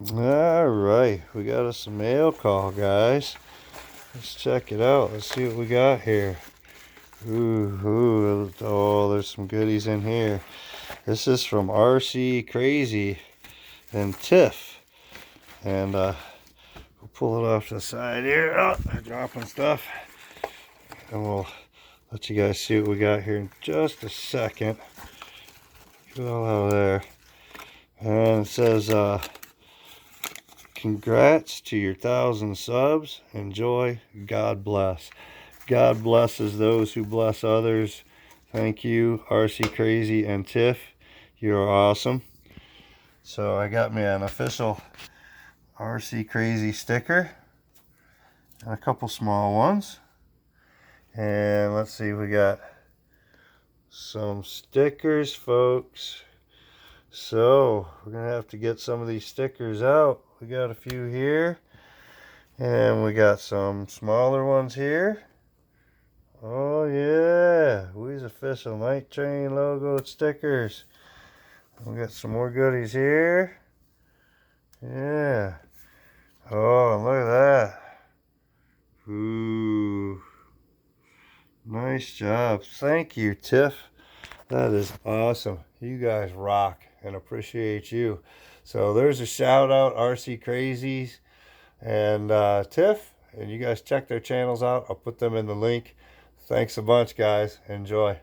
All right, we got us a mail call, guys. Let's check it out. Let's see what we got here. Ooh, oh, there's some goodies in here. This is from RC, Cray-z, and Tiff. And we'll pull it off to the side here. Oh, I'm dropping stuff. And we'll let you guys see what we got here in just a second. Get it all out of there. And it says, congrats to your 1,000 subs. Enjoy. God bless. God blesses those who bless others. Thank you, RC, Cray-z, and Tiff. You're awesome. So I got me an official RC Cray-z sticker and a couple small ones. And let's see, we got some stickers, folks. So we're gonna have to get some of these stickers out. We got a few here, and we got some smaller ones here. Oh yeah, we's official Night Train logo stickers. We got some more goodies here. Yeah. Oh, and look at that. Ooh. Nice job. Thank you, Tiff. That is awesome. You guys rock, and appreciate you. So there's a shout out, RC Cray-z and Tiff. And you guys check their channels out. I'll put them in the link. Thanks a bunch, guys. Enjoy.